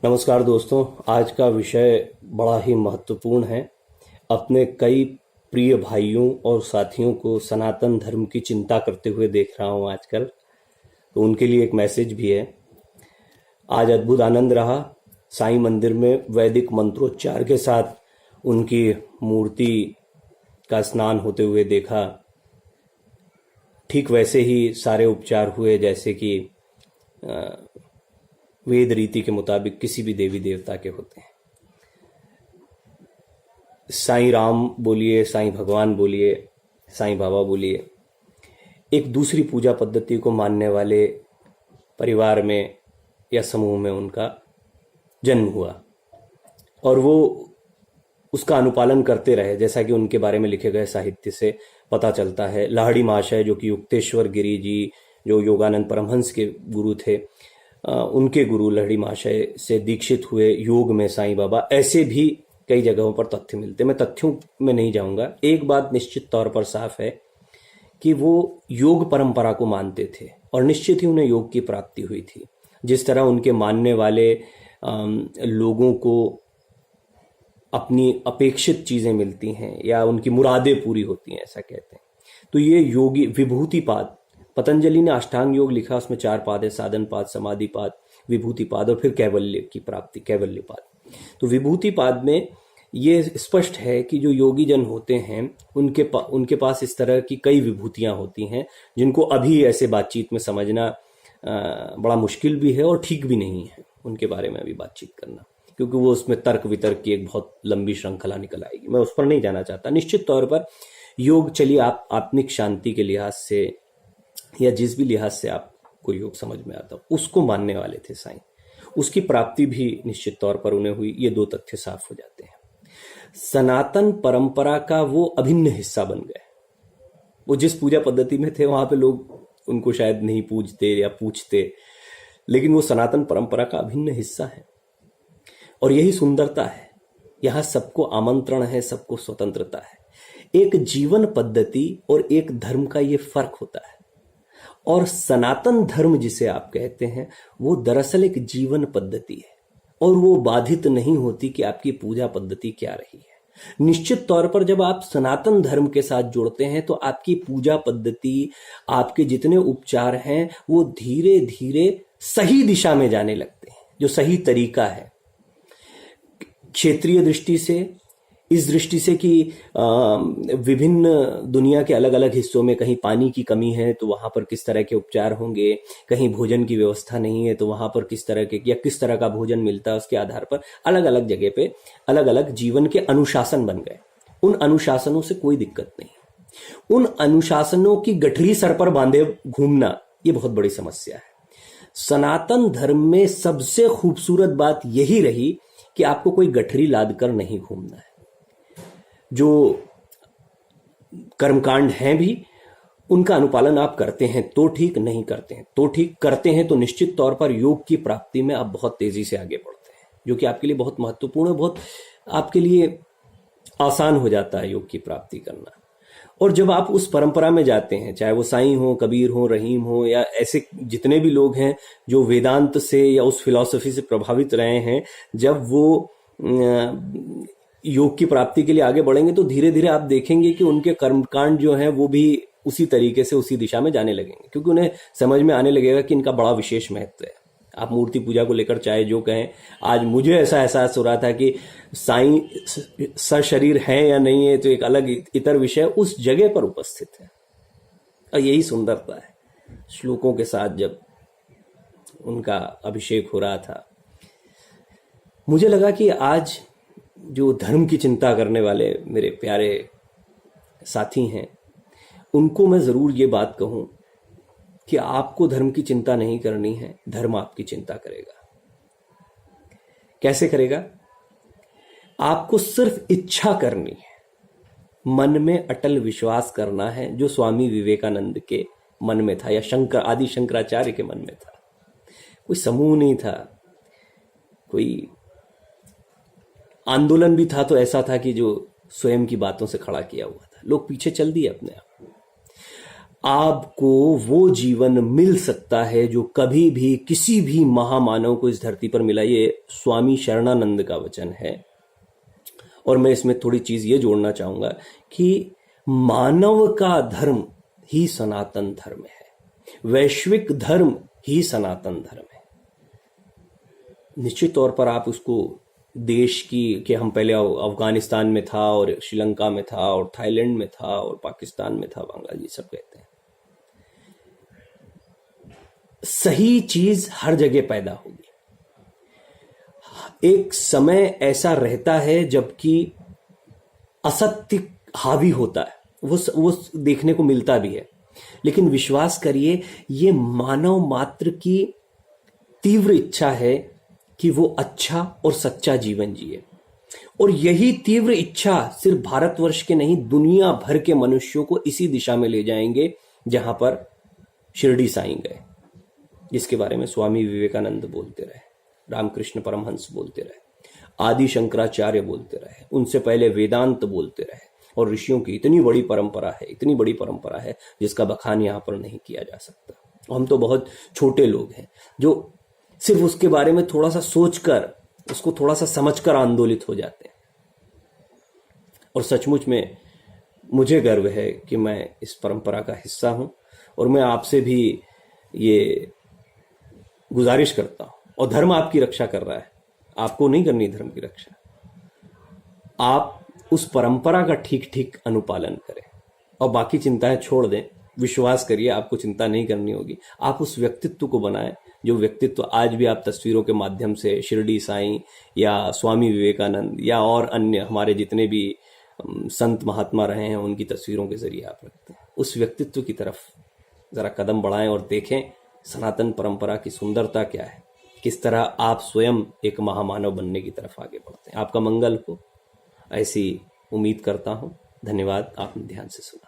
नमस्कार दोस्तों। आज का विषय बड़ा ही महत्वपूर्ण है। अपने कई प्रिय भाइयों और साथियों को सनातन धर्म की चिंता करते हुए देख रहा हूं आजकल, तो उनके लिए एक मैसेज भी है। आज अद्भुत आनंद रहा। साईं मंदिर में वैदिक मंत्रोच्चार के साथ उनकी मूर्ति का स्नान होते हुए देखा। ठीक वैसे ही सारे उपचार हुए जैसे कि वेद रीति के मुताबिक किसी भी देवी देवता के होते हैं। साईं राम बोलिए, साईं भगवान बोलिए, साईं बाबा बोलिए, एक दूसरी पूजा पद्धति को मानने वाले परिवार में या समूह में उनका जन्म हुआ और वो उसका अनुपालन करते रहे। जैसा कि उनके बारे में लिखे गए साहित्य से पता चलता है। लाहिड़ी महाशय जो कि युक्तेश्वर गिरी जी, जो योगानंद परमहंस के गुरु थे, उनके गुरु लाहिड़ी महाशय से दीक्षित हुए योग में साईं बाबा। ऐसे भी कई जगहों पर तथ्य मिलते। मैं तथ्यों में नहीं जाऊंगा। एक बात निश्चित तौर पर साफ है कि वो योग परंपरा को मानते थे और निश्चित ही उन्हें योग की प्राप्ति हुई थी। जिस तरह उनके मानने वाले लोगों को अपनी अपेक्षित चीजें मिलती हैं या उनकी मुरादें पूरी होती हैं, ऐसा कहते हैं। तो ये योगी विभूतिपाद, पतंजलि ने अष्टांग योग लिखा, उसमें 4 पाद है: साधन पाद, समाधि पाद, विभूति पाद और फिर कैवल्य की प्राप्ति, कैवल्य पाद। तो विभूति पाद में ये स्पष्ट है कि जो योगी जन होते हैं उनके पास इस तरह की कई विभूतियां होती हैं जिनको अभी ऐसे बातचीत में समझना बड़ा मुश्किल भी है और ठीक भी नहीं है उनके बारे में अभी बातचीत करना, क्योंकि वो उसमें तर्क वितर्क की एक बहुत लंबी श्रृंखला निकल आएगी। मैं उस पर नहीं जाना चाहता। निश्चित तौर पर योग, चलिए आप आत्मिक शांति के लिहाज से या जिस भी लिहाज से आपको योग समझ में आता, उसको मानने वाले थे साईं। उसकी प्राप्ति भी निश्चित तौर पर उन्हें हुई। ये 2 तथ्य साफ हो जाते हैं। सनातन परंपरा का वो अभिन्न हिस्सा बन गए। वो जिस पूजा पद्धति में थे वहां पे लोग उनको शायद नहीं पूजते या पूछते, लेकिन वो सनातन परंपरा का अभिन्न हिस्सा है। और यही सुंदरता है। यहां सबको आमंत्रण है, सबको स्वतंत्रता है। एक जीवन पद्धति और एक धर्म का ये फर्क होता है। और सनातन धर्म जिसे आप कहते हैं वो दरअसल एक जीवन पद्धति है और वो बाधित नहीं होती कि आपकी पूजा पद्धति क्या रही है। निश्चित तौर पर जब आप सनातन धर्म के साथ जुड़ते हैं तो आपकी पूजा पद्धति, आपके जितने उपचार हैं वो धीरे धीरे सही दिशा में जाने लगते हैं, जो सही तरीका है। क्षेत्रीय दृष्टि से, इस दृष्टि से कि विभिन्न दुनिया के अलग अलग हिस्सों में कहीं पानी की कमी है तो वहां पर किस तरह के उपचार होंगे, कहीं भोजन की व्यवस्था नहीं है तो वहां पर किस तरह के या किस तरह का भोजन मिलता है, उसके आधार पर अलग अलग जगह पे अलग अलग जीवन के अनुशासन बन गए। उन अनुशासनों से कोई दिक्कत नहीं। उन अनुशासनों की गठरी सर पर बांधे घूमना ये बहुत बड़ी समस्या है। सनातन धर्म में सबसे खूबसूरत बात यही रही कि आपको कोई गठरी लाद कर नहीं घूमना है। जो कर्मकांड हैं भी उनका अनुपालन आप करते हैं तो ठीक, नहीं करते हैं तो ठीक। करते हैं तो निश्चित तौर पर योग की प्राप्ति में आप बहुत तेजी से आगे बढ़ते हैं, जो कि आपके लिए बहुत महत्वपूर्ण है। बहुत आपके लिए आसान हो जाता है योग की प्राप्ति करना। और जब आप उस परंपरा में जाते हैं, चाहे वो साईं हो, कबीर हो, रहीम हो या ऐसे जितने भी लोग हैं जो वेदांत से या उस फिलॉसफी से प्रभावित रहे हैं, जब वो योग की प्राप्ति के लिए आगे बढ़ेंगे तो धीरे धीरे आप देखेंगे कि उनके कर्मकांड जो हैं वो भी उसी तरीके से उसी दिशा में जाने लगेंगे, क्योंकि उन्हें समझ में आने लगेगा कि इनका बड़ा विशेष महत्व है। आप मूर्ति पूजा को लेकर चाहे जो कहें, आज मुझे ऐसा एहसास हो रहा था कि साईं सशरीर है या नहीं है तो एक अलग इतर विषय उस जगह पर उपस्थित है। और यही सुंदरता है। श्लोकों के साथ जब उनका अभिषेक हो रहा था, मुझे लगा कि आज जो धर्म की चिंता करने वाले मेरे प्यारे साथी हैं उनको मैं जरूर ये बात कहूं कि आपको धर्म की चिंता नहीं करनी है, धर्म आपकी चिंता करेगा। कैसे करेगा? आपको सिर्फ इच्छा करनी है, मन में अटल विश्वास करना है, जो स्वामी विवेकानंद के मन में था या आदि शंकराचार्य के मन में था। कोई समूह नहीं था, कोई आंदोलन भी था तो ऐसा था कि जो स्वयं की बातों से खड़ा किया हुआ था। लोग पीछे चल दिए अपने आप। आपको वो जीवन मिल सकता है जो कभी भी किसी भी महामानव को इस धरती पर मिला। ये स्वामी शरणानंद का वचन है। और मैं इसमें थोड़ी चीज ये जोड़ना चाहूंगा कि मानव का धर्म ही सनातन धर्म है, वैश्विक धर्म ही सनातन धर्म है। निश्चित तौर पर आप उसको देश की कि हम पहले अफगानिस्तान में था और श्रीलंका में था और थाईलैंड में था और पाकिस्तान में था, बांग्लादेश, सब कहते हैं। सही चीज हर जगह पैदा होगी। एक समय ऐसा रहता है जबकि असत्य हावी होता है, वो देखने को मिलता भी है। लेकिन विश्वास करिए, ये मानव मात्र की तीव्र इच्छा है कि वो अच्छा और सच्चा जीवन जिए। और यही तीव्र इच्छा सिर्फ भारतवर्ष के नहीं, दुनिया भर के मनुष्यों को इसी दिशा में ले जाएंगे जहां पर शिरडी साईं गए, जिसके बारे में स्वामी विवेकानंद बोलते रहे, रामकृष्ण परमहंस बोलते रहे, आदि शंकराचार्य बोलते रहे, उनसे पहले वेदांत बोलते रहे। और ऋषियों की इतनी बड़ी परंपरा है, इतनी बड़ी परंपरा है जिसका बखान यहां पर नहीं किया जा सकता। हम तो बहुत छोटे लोग हैं जो सिर्फ उसके बारे में थोड़ा सा सोचकर, उसको थोड़ा सा समझकर आंदोलित हो जाते हैं। और सचमुच में मुझे गर्व है कि मैं इस परंपरा का हिस्सा हूं। और मैं आपसे भी ये गुजारिश करता हूं, और धर्म आपकी रक्षा कर रहा है, आपको नहीं करनी धर्म की रक्षा। आप उस परंपरा का ठीक ठीक अनुपालन करें और बाकी चिंताएं छोड़ दें। विश्वास करिए, आपको चिंता नहीं करनी होगी। आप उस व्यक्तित्व को बनाएं जो व्यक्तित्व आज भी आप तस्वीरों के माध्यम से शिरडी साईं या स्वामी विवेकानंद या और अन्य हमारे जितने भी संत महात्मा रहे हैं उनकी तस्वीरों के जरिए आप रखते हैं। उस व्यक्तित्व की तरफ जरा कदम बढ़ाएं और देखें सनातन परंपरा की सुंदरता क्या है, किस तरह आप स्वयं एक महामानव बनने की तरफ आगे बढ़ते हैं। आपका मंगल हो, ऐसी उम्मीद करता हूं। धन्यवाद, आपने ध्यान से सुना।